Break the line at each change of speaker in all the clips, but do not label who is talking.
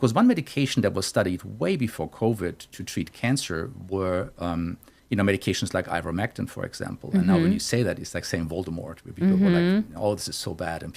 Because one medication that was studied way before COVID to treat cancer were, medications like Ivermectin, for example. And now when you say that, it's like saying Voldemort, where people were like, oh, this is so bad. And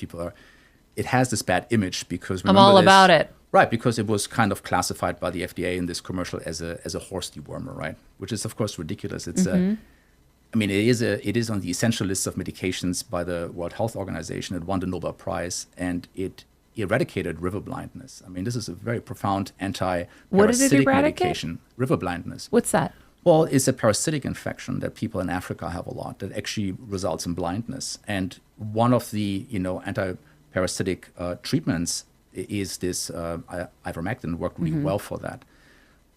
it has this bad image because
I'm all about it.
Right, because it was kind of classified by the FDA in this commercial as a horse dewormer, right? Which is, of course, ridiculous. It's it is on the essential list of medications by the World Health Organization. It won the Nobel Prize, and it eradicated river blindness. I mean, this is a very profound anti-parasitic medication. River blindness.
What's that?
Well, it's a parasitic infection that people in Africa have a lot that actually results in blindness. And one of the, anti-parasitic treatments is this ivermectin, worked really well for that.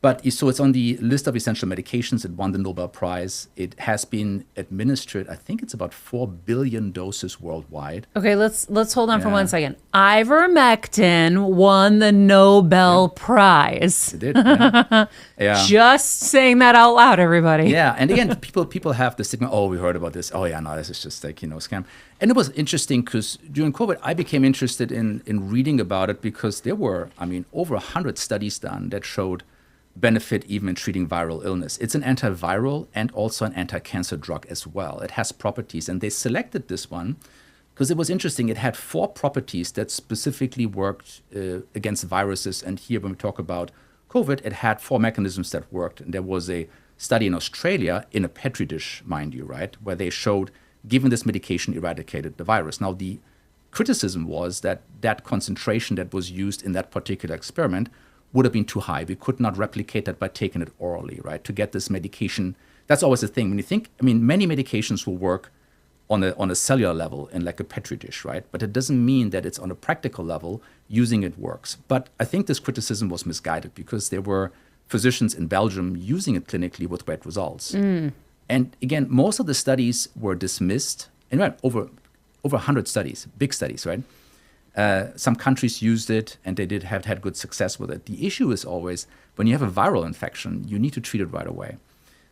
But so it's on the list of essential medications. It won the Nobel Prize. It has been administered, I think it's about 4 billion doses worldwide.
Okay, let's hold on for 1 second. Ivermectin won the Nobel Prize.
It did, yeah. Yeah.
Just saying that out loud, everybody.
Yeah, and again, people have the stigma, oh, we heard about this. Oh, yeah, no, this is just like, scam. And it was interesting because during COVID, I became interested in reading about it because there were, over 100 studies done that showed benefit even in treating viral illness. It's an antiviral and also an anti-cancer drug as well. It has properties, and they selected this one because it was interesting. It had 4 properties that specifically worked against viruses. And here, when we talk about COVID, it had 4 mechanisms that worked. And there was a study in Australia in a petri dish, mind you, right, where they showed given this medication eradicated the virus. Now, the criticism was that concentration that was used in that particular experiment would have been too high. We could not replicate that by taking it orally, right? To get this medication, that's always the thing. When you think, many medications will work on a cellular level in like a petri dish, right? But it doesn't mean that it's on a practical level, using it works. But I think this criticism was misguided because there were physicians in Belgium using it clinically with great results. And again, most of the studies were dismissed, and right, over 100 studies, big studies, right? Some countries used it, and they did have had good success with it. The issue is always when you have a viral infection, you need to treat it right away.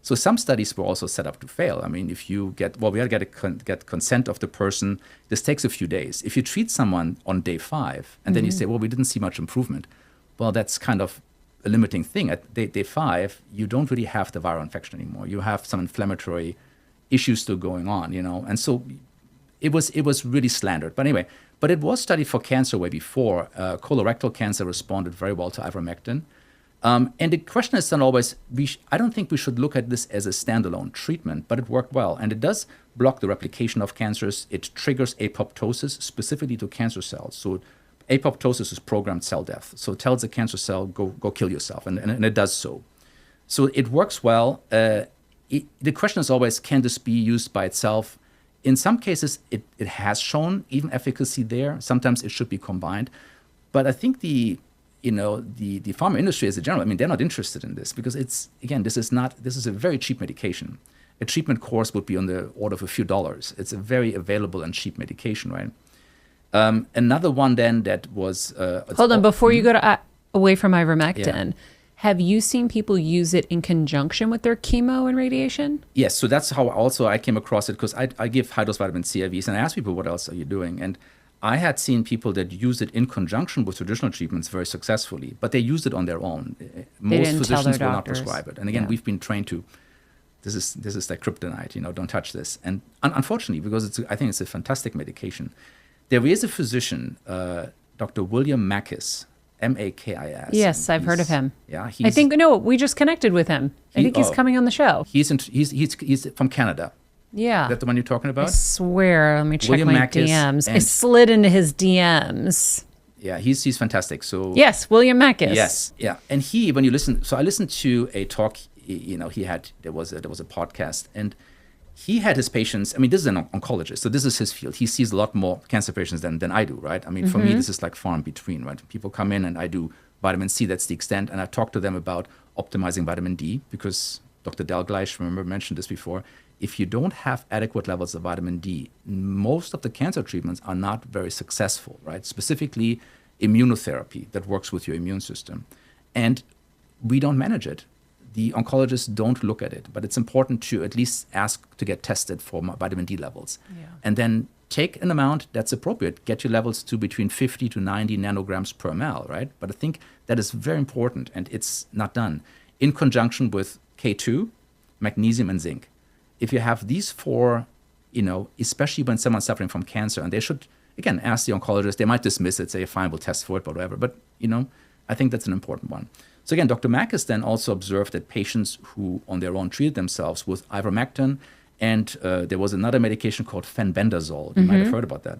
So some studies were also set up to fail. If you we had to get consent of the person. This takes a few days. If you treat someone on day 5, and then you say, well, we didn't see much improvement. Well, that's kind of a limiting thing. At day 5, you don't really have the viral infection anymore. You have some inflammatory issues still going on, And so it was really slandered. But anyway, but it was studied for cancer way before. Colorectal cancer responded very well to ivermectin. And the question is then always, I don't think we should look at this as a standalone treatment, but it worked well. And it does block the replication of cancers. It triggers apoptosis specifically to cancer cells. So apoptosis is programmed cell death. So it tells the cancer cell, go kill yourself. And it does so. So it works well. The question is always, can this be used by itself? In some cases, it has shown even efficacy there. Sometimes it should be combined. But I think the pharma industry as a general, they're not interested in this because this is a very cheap medication. A treatment course would be on the order of a few dollars. It's a very available and cheap medication, right? Another one then that was...
Hold on, before you go away from ivermectin, have you seen people use it in conjunction with their chemo and radiation?
Yes, so that's how also I came across it because I give high-dose vitamin C IVs and I ask people, what else are you doing? And I had seen people that use it in conjunction with traditional treatments very successfully, but they used it on their own. Most physicians will not prescribe it. And again, we've been trained to, this is like kryptonite, don't touch this. And unfortunately, because I think it's a fantastic medication, there is a physician, Dr. William Makis, Makis.
Yes, I've heard of him.
Yeah,
we just connected with him. I think he's coming on the show.
He's from Canada.
Yeah.
Is that the one you're talking about?
I swear. Let me check
William
my
Makis
DMs. I slid into his DMs.
Yeah, he's fantastic. So
yes, William Makis.
Yes, yeah. And when you listen, so I listened to a talk. There was a podcast, and he had his patients. This is an oncologist, so this is his field. He sees a lot more cancer patients than I do, right? For me, this is like far in between, right? People come in and I do vitamin C, that's the extent, and I talk to them about optimizing vitamin D because Dr. Dalgleish, remember, mentioned this before. If you don't have adequate levels of vitamin D, most of the cancer treatments are not very successful, right? Specifically, immunotherapy that works with your immune system. And we don't manage it. The oncologists don't look at it, but it's important to at least ask to get tested for vitamin D levels. Yeah. And then take an amount that's appropriate. Get your levels to between 50 to 90 nanograms per ml, right? But I think that is very important, and it's not done. In conjunction with K2, magnesium, and zinc. If you have these four, especially when someone's suffering from cancer, and they should, again, ask the oncologist. They might dismiss it, say, fine, we'll test for it, but whatever. But, I think that's an important one. So again, Dr. Mackes then also observed that patients who on their own treated themselves with ivermectin, and there was another medication called Fenbendazole. You might have heard about that.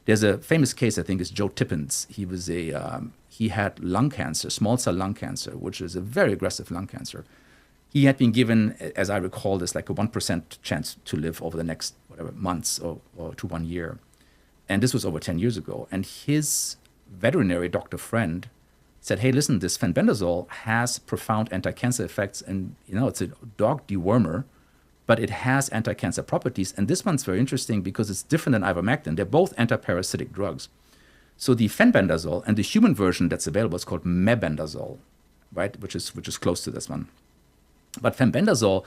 There's a famous case, I think, is Joe Tippins. He had lung cancer, small cell lung cancer, which is a very aggressive lung cancer. He had been given, as I recall, this like a 1% chance to live over the next months or to 1 year. And this was over 10 years ago. And his veterinary doctor friend said, hey, listen, this fenbendazole has profound anti-cancer effects. And, it's a dog dewormer, but it has anti-cancer properties. And this one's very interesting because it's different than ivermectin. They're both antiparasitic drugs. So the fenbendazole and the human version that's available is called mebendazole, right, which is close to this one. But fenbendazole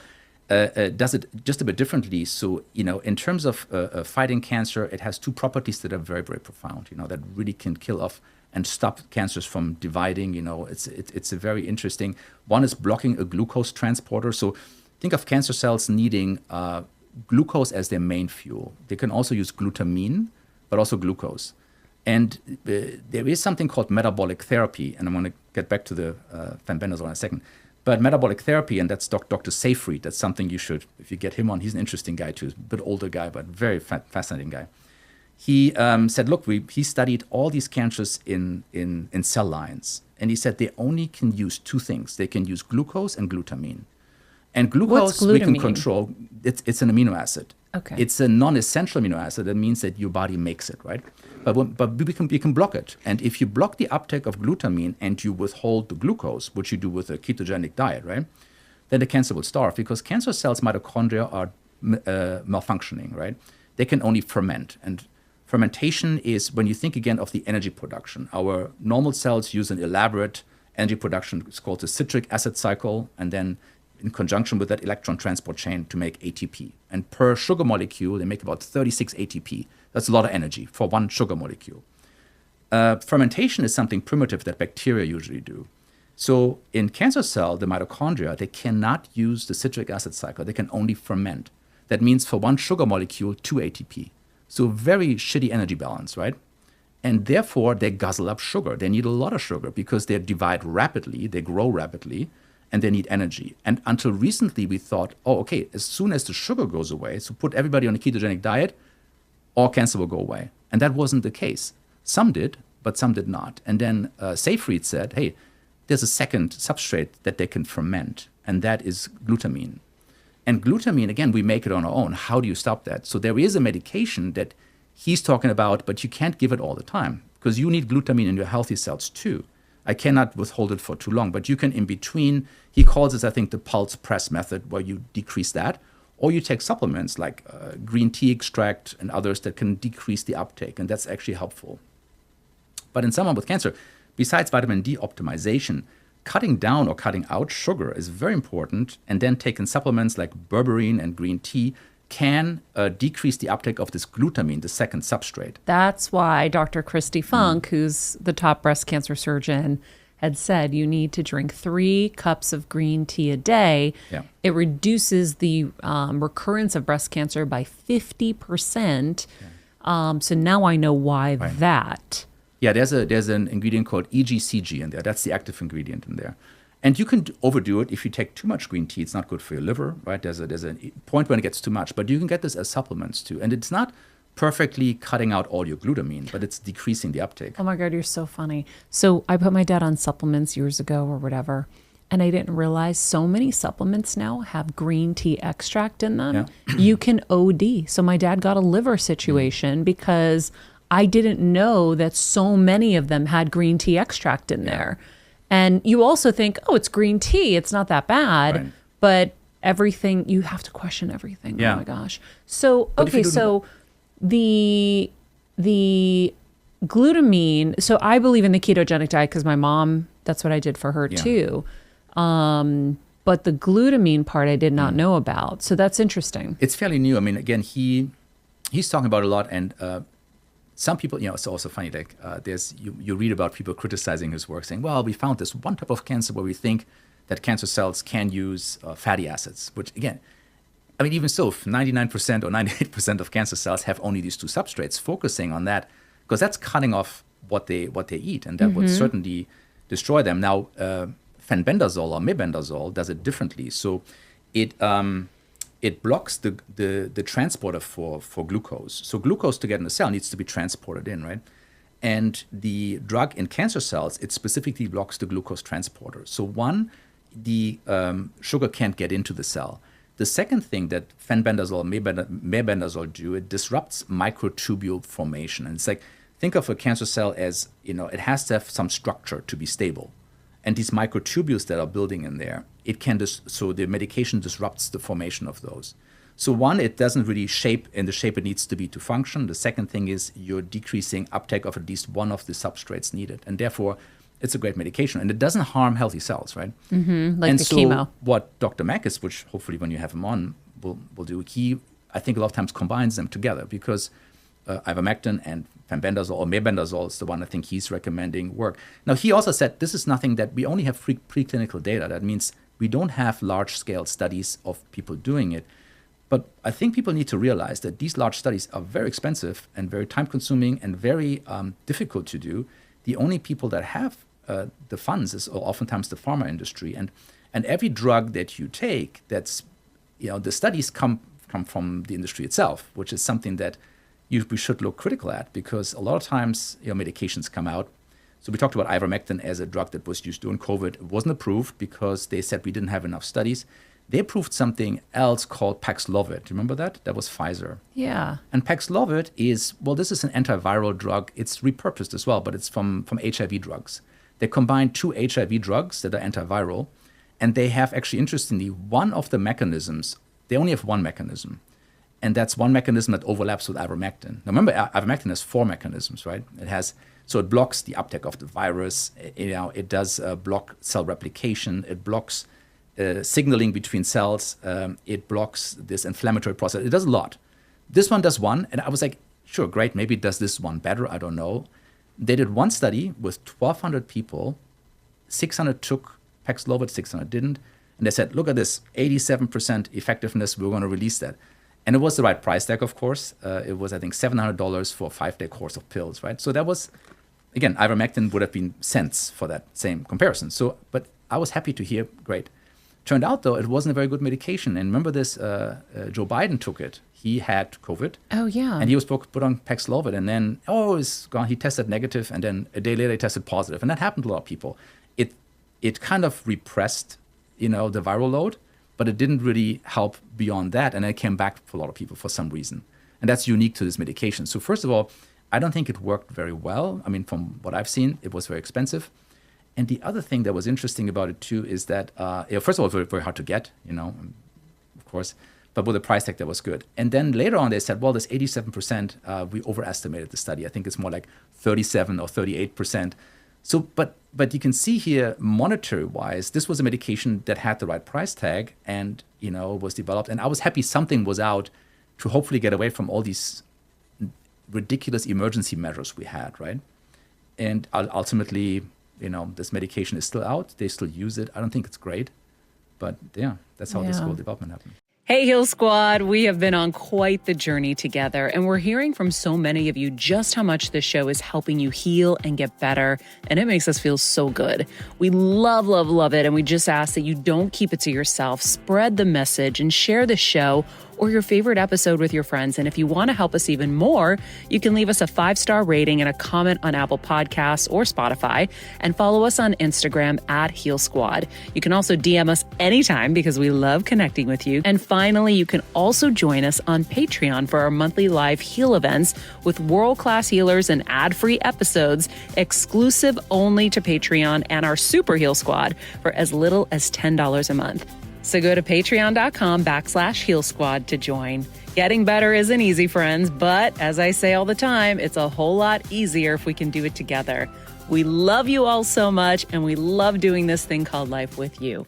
does it just a bit differently. So, in terms of fighting cancer, it has two properties that are very, very profound, that really can kill off and stop cancers from dividing. It's a very interesting. One is blocking a glucose transporter. So think of cancer cells needing glucose as their main fuel. They can also use glutamine, but also glucose. And there is something called metabolic therapy, and I'm going to get back to the fenbendazole in a second. But metabolic therapy, and that's Dr. Seyfried, that's something you should, if you get him on, he's an interesting guy too, a bit older guy, but very fascinating guy. He said, look, he studied all these cancers in cell lines, and he said they only can use two things. They can use glucose and glutamine. And glucose we can control. It's an amino acid.
Okay.
It's a non-essential amino acid. That means that your body makes it, right? But we can block it. And if you block the uptake of glutamine and you withhold the glucose, which you do with a ketogenic diet, right, then the cancer will starve because cancer cells, mitochondria, are malfunctioning, right? They can only ferment. And fermentation is when you think again of the energy production. Our normal cells use an elaborate energy production. It's called the citric acid cycle. And then in conjunction with that electron transport chain to make ATP. And per sugar molecule, they make about 36 ATP. That's a lot of energy for one sugar molecule. Fermentation is something primitive that bacteria usually do. So in cancer cell, the mitochondria, they cannot use the citric acid cycle. They can only ferment. That means for one sugar molecule, 2 ATP. So very shitty energy balance, right? And therefore, they guzzle up sugar. They need a lot of sugar because they divide rapidly, they grow rapidly, and they need energy. And until recently, we thought, as soon as the sugar goes away, so put everybody on a ketogenic diet, all cancer will go away. And that wasn't the case. Some did, but some did not. And then Seyfried said, hey, there's a second substrate that they can ferment, and that is glutamine. And glutamine, again, we make it on our own. How do you stop that? So there is a medication that he's talking about, but you can't give it all the time because you need glutamine in your healthy cells too. I cannot withhold it for too long, but you can in between, he calls this, I think, the pulse press method, where you decrease that, or you take supplements like green tea extract and others that can decrease the uptake, and that's actually helpful. But in someone with cancer, besides vitamin D optimization, cutting down or cutting out sugar is very important, and then taking supplements like berberine and green tea can decrease the uptake of this glutamine, the second substrate.
That's why Dr. Christy Funk, who's the top breast cancer surgeon, had said you need to drink 3 cups of green tea a day.
Yeah.
It reduces the recurrence of breast cancer by 50%. Yeah. So now I know why that.
Yeah, there's an ingredient called EGCG in there. That's the active ingredient in there. And you can overdo it if you take too much green tea. It's not good for your liver, right? There's a point when it gets too much, but you can get this as supplements too. And it's not perfectly cutting out all your glutamine, but it's decreasing the uptake.
Oh my God, you're so funny. So I put my dad on supplements years ago or whatever, and I didn't realize so many supplements now have green tea extract in them. Yeah. You can OD. So my dad got a liver situation because I didn't know that so many of them had green tea extract in there. And you also think, it's green tea. It's not that bad. Right. But everything, you have to question everything. Yeah. Oh my gosh. So, so the glutamine, so I believe in the ketogenic diet because my mom, that's what I did for her too. But the glutamine part I did not know about. So that's interesting.
It's fairly new. I mean, again, he's talking about a lot. And some people, it's also funny, like you read about people criticizing his work saying, well, we found this one type of cancer where we think that cancer cells can use fatty acids, which again, I mean, even so, if 99% or 98% of cancer cells have only these two substrates, focusing on that, because that's cutting off what they eat, and that would certainly destroy them. Now, Fenbendazole or Mebendazole does it differently. So it blocks the transporter for glucose. So glucose to get in the cell needs to be transported in, right? And the drug in cancer cells, it specifically blocks the glucose transporter. So one, the sugar can't get into the cell. The second thing that Fenbendazole, Mebendazole do, it disrupts microtubule formation. And it's like, think of a cancer cell as, it has to have some structure to be stable. And these microtubules that are building in there, so the medication disrupts the formation of those. So one, it doesn't really shape in the shape it needs to be to function. The second thing is you're decreasing uptake of at least one of the substrates needed. And therefore, it's a great medication. And it doesn't harm healthy cells, right?
Mm-hmm, like
and
the
so
chemo.
What Dr. Mackes, which hopefully when you have him on, will do, he, I think a lot of times combines them together because Ivermectin and Fenbendazole or Mebendazole is the one I think he's recommending work. Now, he also said this is nothing that we only have preclinical data. That means we don't have large-scale studies of people doing it. But I think people need to realize that these large studies are very expensive and very time-consuming and very difficult to do. The only people that have the funds is oftentimes the pharma industry. And every drug that you take, that's, the studies come from the industry itself, which is something that we should look critical at, because a lot of times medications come out. So we talked about Ivermectin as a drug that was used during COVID. It wasn't approved because they said we didn't have enough studies. They approved something else called Paxlovid. Remember that? That was Pfizer.
Yeah.
And Paxlovid is, this is an antiviral drug. It's repurposed as well, but it's from HIV drugs. They combine two HIV drugs that are antiviral, and they have actually, interestingly, one of the mechanisms, they only have one mechanism. And that's one mechanism that overlaps with ivermectin. Now, remember, ivermectin has four mechanisms, right? It blocks the uptake of the virus. It does block cell replication. It blocks signaling between cells. It blocks this inflammatory process. It does a lot. This one does one, and I was like, sure, great. Maybe it does this one better. I don't know. They did one study with 1,200 people. 600 took Paxlovid, 600 didn't. And they said, look at this, 87% effectiveness. We're going to release that. And it was the right price tag, of course. It was, I think, $700 for a 5-day course of pills, right? So that was, again, ivermectin would have been cents for that same comparison. So, but I was happy to hear, great. Turned out, though, it wasn't a very good medication. And remember this, Joe Biden took it. He had COVID.
Oh, yeah.
And he was put on Paxlovid. And then, it's gone. He tested negative. And then a day later, he tested positive. And that happened to a lot of people. It kind of repressed, the viral load. But it didn't really help beyond that. And it came back for a lot of people for some reason. And that's unique to this medication. So first of all, I don't think it worked very well. I mean, from what I've seen, it was very expensive. And the other thing that was interesting about it, too, is that, first of all, very, very hard to get, of course. But with the price tag, that was good. And then later on, they said, this 87%, we overestimated the study. I think it's more like 37 or 38%. So, but you can see here, monetary-wise, this was a medication that had the right price tag and, was developed. And I was happy something was out to hopefully get away from all these ridiculous emergency measures we had, right? And ultimately, this medication is still out. They still use it. I don't think it's great. But, that's how this whole development happened.
Hey, Heal Squad, we have been on quite the journey together, and we're hearing from so many of you just how much this show is helping you heal and get better, and it makes us feel so good. We love, love, love it, and we just ask that you don't keep it to yourself. Spread the message and share the show or your favorite episode with your friends. And if you want to help us even more, you can leave us a 5-star rating and a comment on Apple Podcasts or Spotify, and follow us on Instagram @Heal Squad. You can also DM us anytime because we love connecting with you. And finally, you can also join us on Patreon for our monthly live heal events with world-class healers and ad-free episodes exclusive only to Patreon and our Super Heal Squad for as little as $10 a month. So go to patreon.com/Heal Squad to join. Getting better isn't easy, friends, but as I say all the time, it's a whole lot easier if we can do it together. We love you all so much, and we love doing this thing called life with you.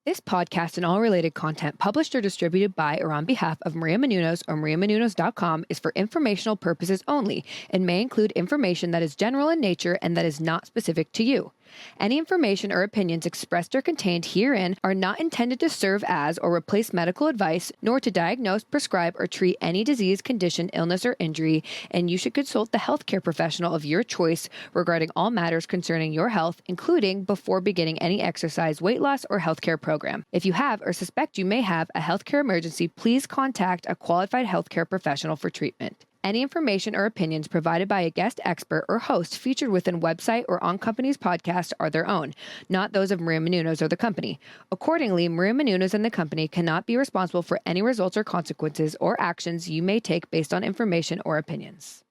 This podcast and all related content published or distributed by or on behalf of Maria Menounos or mariamenounos.com is for informational purposes only and may include information that is general in nature and that is not specific to you. Any information or opinions expressed or contained herein are not intended to serve as or replace medical advice, nor to diagnose, prescribe, or treat any disease, condition, illness, or injury, and you should consult the healthcare professional of your choice regarding all matters concerning your health, including before beginning any exercise, weight loss, or healthcare program. If you have or suspect you may have a healthcare emergency, please contact a qualified healthcare professional for treatment. Any information or opinions provided by a guest expert or host featured within website or on company's podcast are their own, not those of Maria Menounos or the company. Accordingly, Maria Menounos and the company cannot be responsible for any results or consequences or actions you may take based on information or opinions.